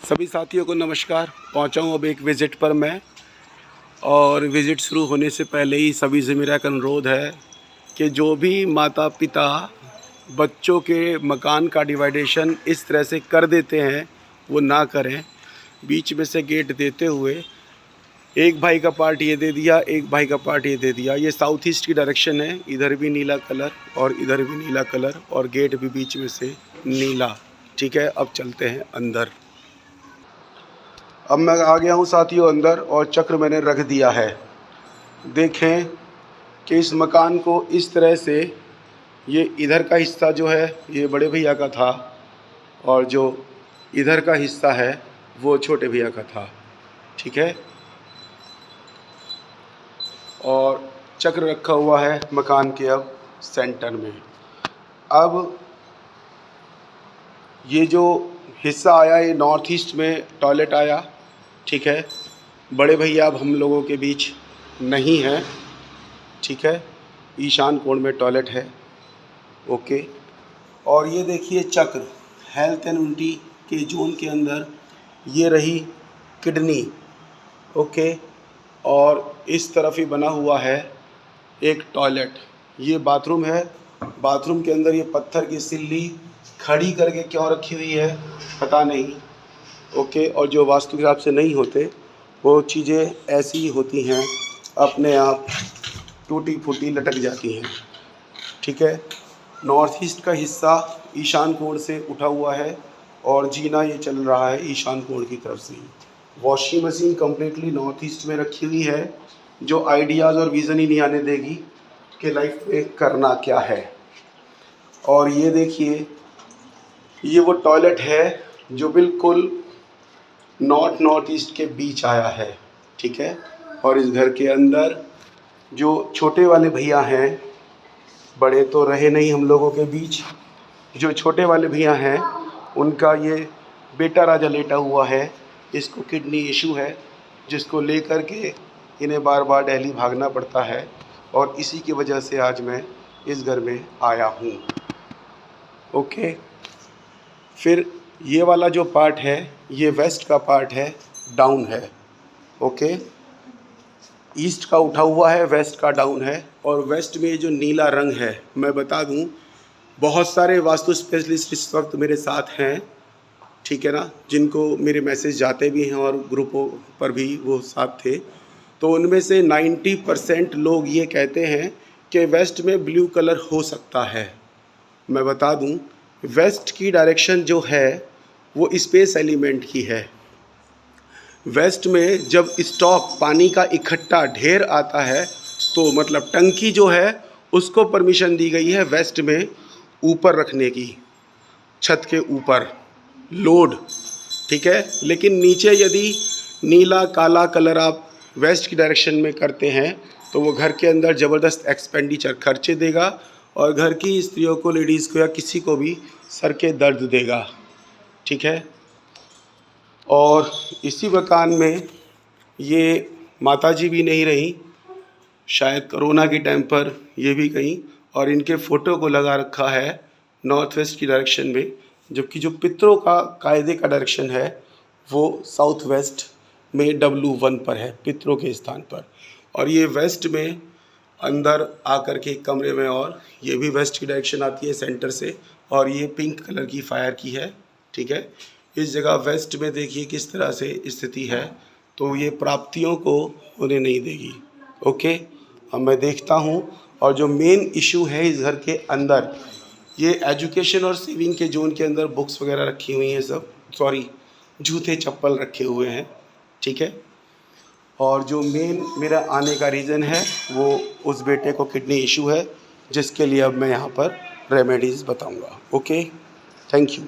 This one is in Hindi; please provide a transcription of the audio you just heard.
सभी साथियों को नमस्कार। पहुंचा हूं अब एक विज़िट पर मैं, और विज़िट शुरू होने से पहले ही सभी से मेरा एक अनुरोध है कि जो भी माता पिता बच्चों के मकान का डिवाइडेशन इस तरह से कर देते हैं वो ना करें। बीच में से गेट देते हुए एक भाई का पार्ट ये दे दिया, एक भाई का पार्ट ये दे दिया। ये साउथ ईस्ट की डायरेक्शन है, इधर भी नीला कलर और इधर भी नीला कलर, और गेट भी बीच में से नीला। ठीक है, अब चलते हैं अंदर। अब मैं आ गया हूँ साथियों अंदर, और चक्र मैंने रख दिया है। देखें कि इस मकान को इस तरह से, ये इधर का हिस्सा जो है ये बड़े भैया का था, और जो इधर का हिस्सा है वो छोटे भैया का था। ठीक है, और चक्र रखा हुआ है मकान के अब सेंटर में। अब ये जो हिस्सा आया ये नॉर्थ ईस्ट में टॉयलेट आया। ठीक है, बड़े भैया अब हम लोगों के बीच नहीं हैं। ठीक है, ईशान कोण में टॉयलेट है। ओके, और ये देखिए चक्र हेल्थ एंड यूनिटी के जोन के अंदर ये रही किडनी। ओके, और इस तरफ ही बना हुआ है एक टॉयलेट। ये बाथरूम है। बाथरूम के अंदर ये पत्थर की सिल्ली खड़ी करके क्यों रखी हुई है पता नहीं। ओके, और जो वास्तु के हिसाब से नहीं होते वो चीज़ें ऐसी ही होती हैं, अपने आप टूटी फूटी लटक जाती हैं। ठीक है, नॉर्थ ईस्ट का हिस्सा ईशान कोण से उठा हुआ है, और जीना ये चल रहा है ईशान कोण की तरफ से। Washing machine completely north east में रखी हुई है, जो आइडियाज़ और विज़न ही नहीं आने देगी कि लाइफ में करना क्या है। और ये देखिए, ये वो टॉयलेट है जो बिल्कुल नॉर्थ ईस्ट के बीच आया है। ठीक है, और इस घर के अंदर जो छोटे वाले भैया हैं, बड़े तो रहे नहीं हम लोगों के बीच, जो छोटे वाले भैया हैं उनका ये बेटा राजा लेटा हुआ है। इसको किडनी इशू है, जिसको लेकर के इन्हें बार बार दिल्ली भागना पड़ता है, और इसी की वजह से आज मैं इस घर में आया हूँ। ओके, फिर ये वाला जो पार्ट है ये वेस्ट का पार्ट है, डाउन है। ओके, ईस्ट का उठा हुआ है, वेस्ट का डाउन है। और वेस्ट में जो नीला रंग है, मैं बता दूं बहुत सारे वास्तु स्पेशलिस्ट इस वक्त मेरे साथ हैं। ठीक है ना, जिनको मेरे मैसेज जाते भी हैं और ग्रुपों पर भी वो साथ थे। तो उनमें से 90% लोग ये कहते हैं कि वेस्ट में ब्लू कलर हो सकता है। मैं बता दूं वेस्ट की डायरेक्शन जो है वो स्पेस एलिमेंट की है। वेस्ट में जब स्टॉक पानी का इकट्ठा ढेर आता है तो मतलब टंकी जो है उसको परमिशन दी गई है वेस्ट में ऊपर रखने की, छत के ऊपर लोड। ठीक है, लेकिन नीचे यदि नीला काला कलर आप वेस्ट की डायरेक्शन में करते हैं तो वो घर के अंदर ज़बरदस्त एक्सपेंडिचर खर्चे देगा, और घर की स्त्रियों को, लेडीज़ को या किसी को भी सर के दर्द देगा। ठीक है, और इसी मकान में ये माताजी भी नहीं रही, शायद कोरोना के टाइम पर ये भी गई, और इनके फ़ोटो को लगा रखा है नॉर्थ वेस्ट की डायरेक्शन में, जबकि जो पितरों का कायदे का डायरेक्शन है वो साउथ वेस्ट में W1 पर है, पितरों के स्थान पर। और ये वेस्ट में अंदर आकर के कमरे में, और ये भी वेस्ट की डायरेक्शन आती है सेंटर से, और ये पिंक कलर की फायर की है। ठीक है, इस जगह वेस्ट में देखिए किस तरह से स्थिति है, तो ये प्राप्तियों को होने नहीं देगी। ओके, अब मैं देखता हूँ। और जो मेन इशू है इस घर के अंदर, ये एजुकेशन और सेविंग के जोन के अंदर बुक्स वगैरह रखी हुई हैं, सब सॉरी जूते चप्पल रखे हुए हैं। ठीक है, और जो मेन मेरा आने का रीज़न है वो उस बेटे को किडनी इशू है, जिसके लिए अब मैं यहाँ पर रेमेडीज़ बताऊँगा। Okay, thank you.